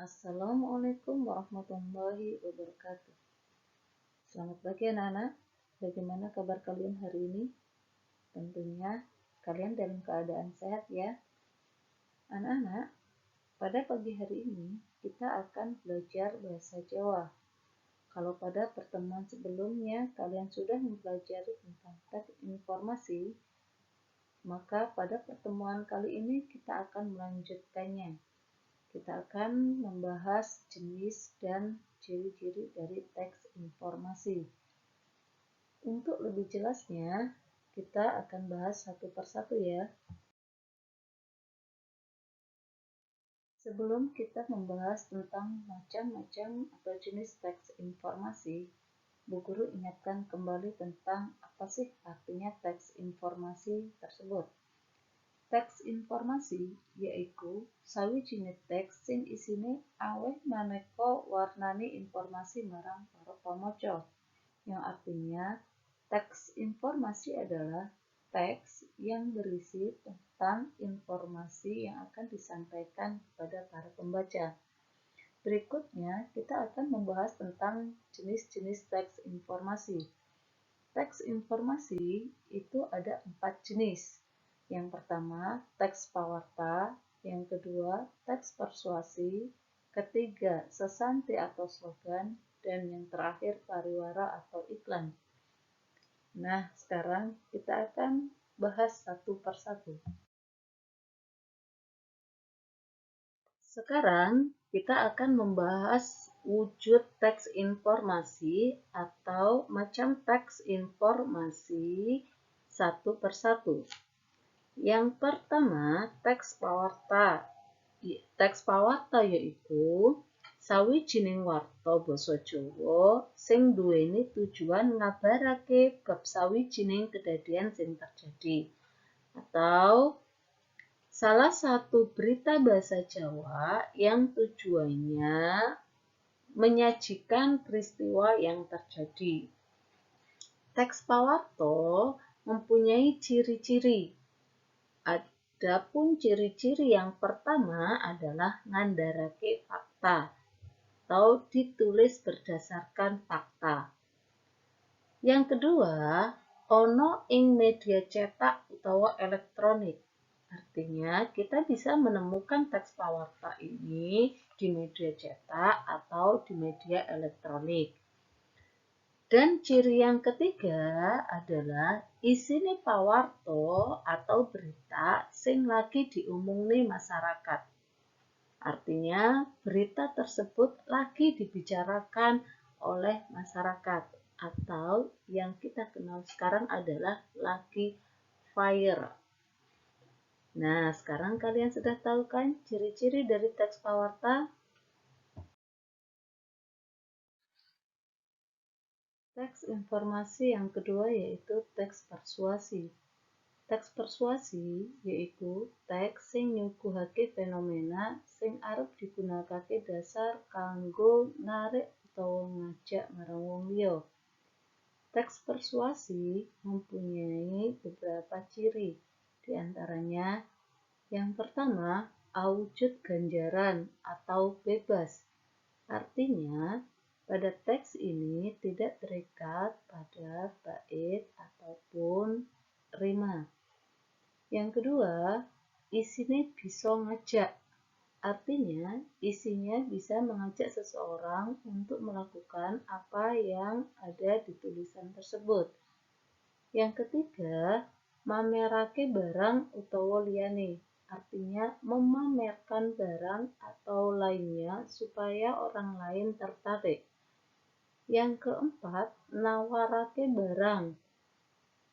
Assalamualaikum warahmatullahi wabarakatuh. Selamat pagi anak-anak. Bagaimana kabar kalian hari ini? Tentunya kalian dalam keadaan sehat ya. Anak-anak, pada pagi hari ini kita akan belajar bahasa Jawa. Kalau pada pertemuan sebelumnya kalian sudah mempelajari tentang teks informasi, maka pada pertemuan kali ini kita akan melanjutkannya. Kita akan membahas jenis dan ciri-ciri dari teks informasi. Untuk lebih jelasnya, kita akan bahas satu persatu ya. Sebelum kita membahas tentang macam-macam atau jenis teks informasi, Bu Guru ingatkan kembali tentang apa sih artinya teks informasi tersebut. Teks informasi yaiku sawijining teks sing isine aweh maneka warnani informasi marang para pamaca, yang artinya teks informasi adalah teks yang berisi tentang informasi yang akan disampaikan kepada para pembaca. Berikutnya kita akan membahas tentang jenis-jenis teks informasi. Teks informasi itu ada 4 jenis. Yang pertama, teks pawarta, yang kedua, teks persuasi, ketiga, sesanti atau slogan, dan yang terakhir, pariwara atau iklan. Nah, sekarang kita akan bahas satu persatu. Sekarang kita akan membahas wujud teks informasi atau macam teks informasi satu persatu. Yang pertama, teks pawarta. Teks pawarta yaiku sawijining warta basa Jawa sing duweni tujuan ngabarake bab sawijining kedadian sing terjadi, atau salah satu berita bahasa Jawa yang tujuannya menyajikan peristiwa yang terjadi. Teks pawarta mempunyai ciri-ciri. Adapun ciri-ciri yang pertama adalah ngandharake fakta atau ditulis berdasarkan fakta. Yang kedua, ono ing media cetak utawa elektronik. Artinya kita bisa menemukan teks pawarta ini di media cetak atau di media elektronik. Dan ciri yang ketiga adalah isine pawarta atau berita sing lagi diumumne masyarakat. Artinya berita tersebut lagi dibicarakan oleh masyarakat atau yang kita kenal sekarang adalah lagi viral. Nah, sekarang kalian sudah tahu kan ciri-ciri dari teks pawarta? Teks informasi yang kedua yaitu teks persuasi. Teks persuasi yaitu teks sing nyuguhake fenomena sing arep digunakake dasar kanggo narik utawa ngajak marang wong liya. Teks persuasi mempunyai beberapa ciri, di antaranya yang pertama, awujud ganjaran atau bebas. Artinya, pada teks ini tidak terikat pada bait ataupun rima. Yang kedua, isinya bisa ngajak. Artinya, isinya bisa mengajak seseorang untuk melakukan apa yang ada di tulisan tersebut. Yang ketiga, mamerake barang utawa liyane. Artinya, memamerkan barang atau lainnya supaya orang lain tertarik. Yang keempat, nawarake barang.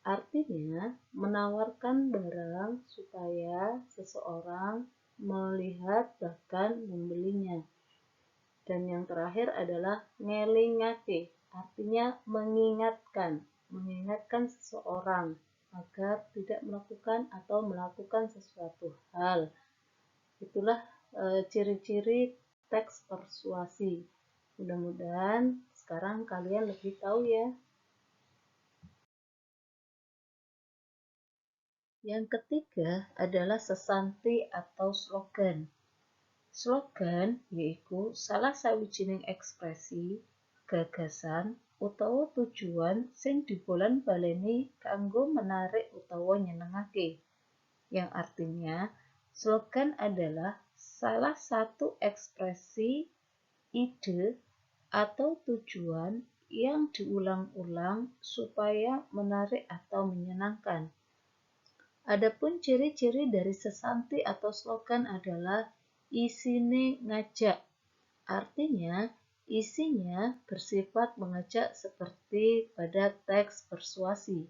Artinya, menawarkan barang supaya seseorang melihat bahkan membelinya. Dan yang terakhir adalah ngelingake, artinya mengingatkan seseorang agar tidak melakukan atau melakukan sesuatu hal. Itulah ciri-ciri teks persuasi. Mudah-mudahan sekarang kalian lebih tahu ya. Yang ketiga adalah sesanti atau slogan. Slogan yaiku salah sawijining ekspresi, gagasan, utawa tujuan sing dibolan-baleni kanggo menarik utawa nyenengake. Yang artinya, slogan adalah salah satu ekspresi, ide, atau tujuan yang diulang-ulang supaya menarik atau menyenangkan. Adapun ciri-ciri dari sesanti atau slogan adalah isine ngajak. Artinya, isinya bersifat mengajak seperti pada teks persuasi.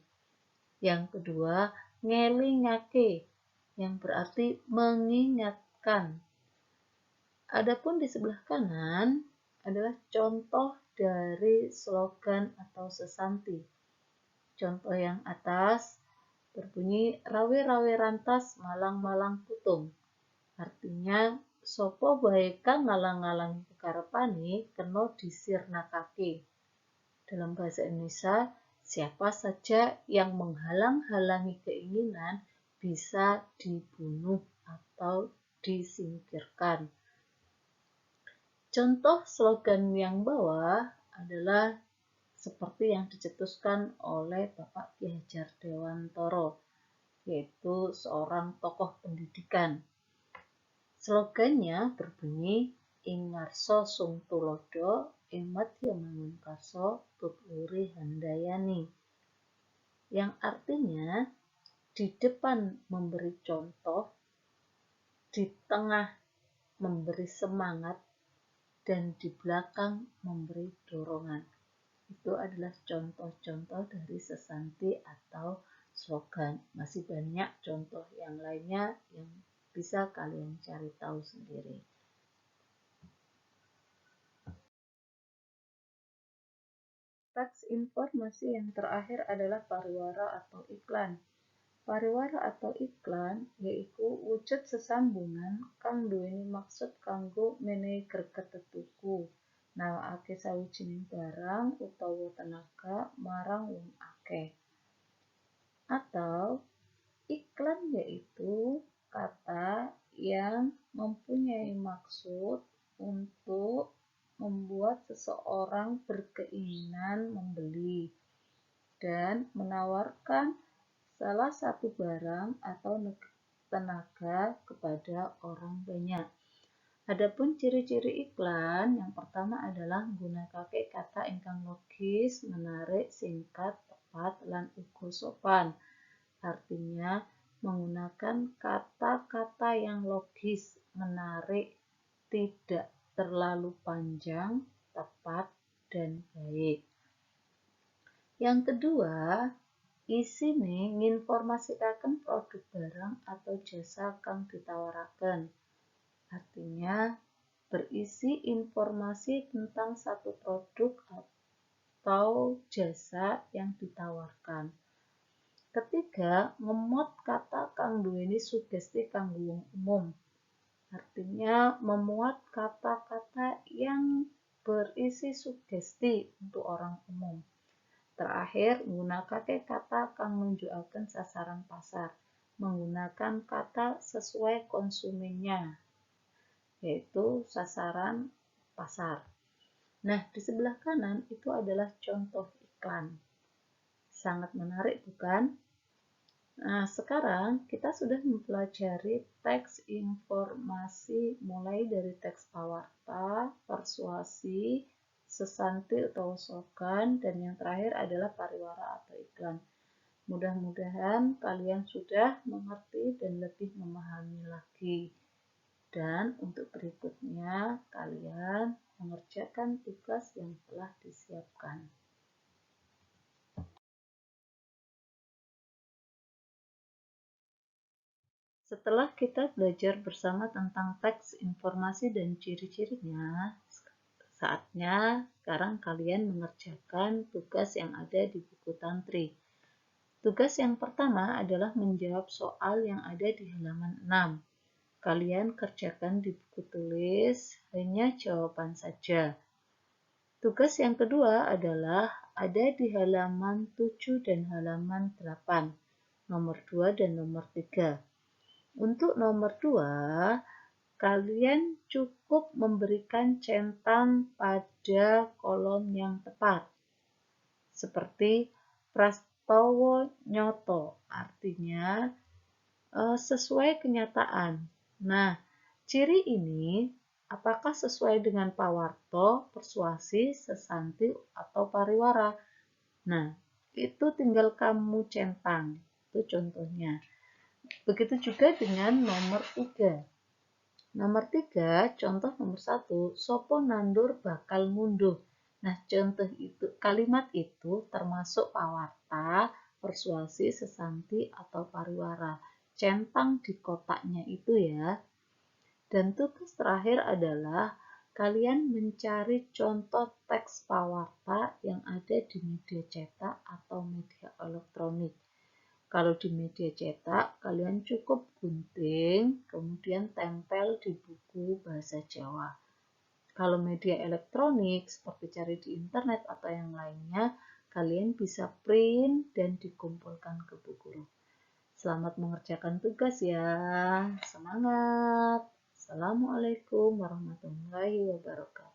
Yang kedua, ngelingake, yang berarti mengingatkan. Adapun di sebelah kanan adalah contoh dari slogan atau sesanti. Contoh yang atas berbunyi rawe-rawe rantas malang-malang putung. Artinya sapa bae kang ngalang-alangi kekarepane kena disirnakake. Dalam bahasa Indonesia, siapa saja yang menghalang-halangi keinginan bisa dibunuh atau disingkirkan. Contoh slogan yang bawah adalah seperti yang dicetuskan oleh Bapak Ki Hajar Dewantara, yaitu seorang tokoh pendidikan. Slogannya berbunyi ing ngarsa sung tulodo, ing madya mangunkarsa tutwuri handayani. Yang artinya di depan memberi contoh, di tengah memberi semangat, dan di belakang memberi dorongan. Itu adalah contoh-contoh dari sesanti atau slogan. Masih banyak contoh yang lainnya yang bisa kalian cari tahu sendiri. Teks informasi yang terakhir adalah pariwara atau iklan. Pariwara atau iklan yaiku wujud sesambungan kang duweni maksud kanggo menehi greget tuku, nawakake sawijining barang utawa tenaga marang wong akeh. Atau iklan yaitu kata yang mempunyai maksud untuk membuat seseorang berkeinginan membeli dan menawarkan salah satu barang atau tenaga kepada orang banyak. Adapun ciri-ciri iklan, yang pertama adalah nggunakake kata ingkang logis, menarik, singkat, tepat, lan uga sopan. Artinya menggunakan kata-kata yang logis, menarik, tidak terlalu panjang, tepat, dan baik. Yang kedua, isine nginformasikaken produk barang atau jasa kang ditawaraken. Artinya berisi informasi tentang satu produk atau jasa yang ditawarkan. Ketiga, ngemot kata kang duweni sugesti kanggo wong umum. Artinya memuat kata-kata yang berisi sugesti untuk orang umum. Terakhir, menggunakan kata kang nunjukaken sasaran pasar, menggunakan kata sesuai konsumennya, yaitu sasaran pasar. Nah, di sebelah kanan itu adalah contoh iklan. Sangat menarik, bukan? Nah, sekarang kita sudah mempelajari teks informasi mulai dari teks pawarta, persuasi, sesanti atau slogan, dan yang terakhir adalah pariwara atau iklan. Mudah-mudahan kalian sudah mengerti dan lebih memahami lagi. Dan untuk berikutnya, kalian mengerjakan tugas yang telah disiapkan. Setelah kita belajar bersama tentang teks informasi dan ciri-cirinya, saatnya sekarang kalian mengerjakan tugas yang ada di buku Tantri. Tugas yang pertama adalah menjawab soal yang ada di halaman 6. Kalian kerjakan di buku tulis, hanya jawaban saja. Tugas yang kedua adalah ada di halaman 7 dan halaman 8, nomor 2 dan nomor 3. Untuk nomor 2, kalian cukup memberikan centang pada kolom yang tepat. Seperti prastawa nyoto, artinya sesuai kenyataan. Nah, ciri ini apakah sesuai dengan pawarto, persuasi, sesanti, atau pariwara? Nah, itu tinggal kamu centang. Itu contohnya. Begitu juga dengan nomor 3. Nomor 3, contoh nomor 1, sopo nandur bakal ngunduh. Nah, contoh itu, kalimat itu termasuk pawarta, persuasi, sesanti, atau pariwara. Centang di kotaknya itu ya. Dan tugas terakhir adalah kalian mencari contoh teks pawarta yang ada di media cetak atau media elektronik. Kalau di media cetak, kalian cukup gunting, kemudian tempel di buku bahasa Jawa. Kalau media elektronik, seperti cari di internet atau yang lainnya, kalian bisa print dan dikumpulkan ke buku guru. Selamat mengerjakan tugas ya. Semangat. Assalamualaikum warahmatullahi wabarakatuh.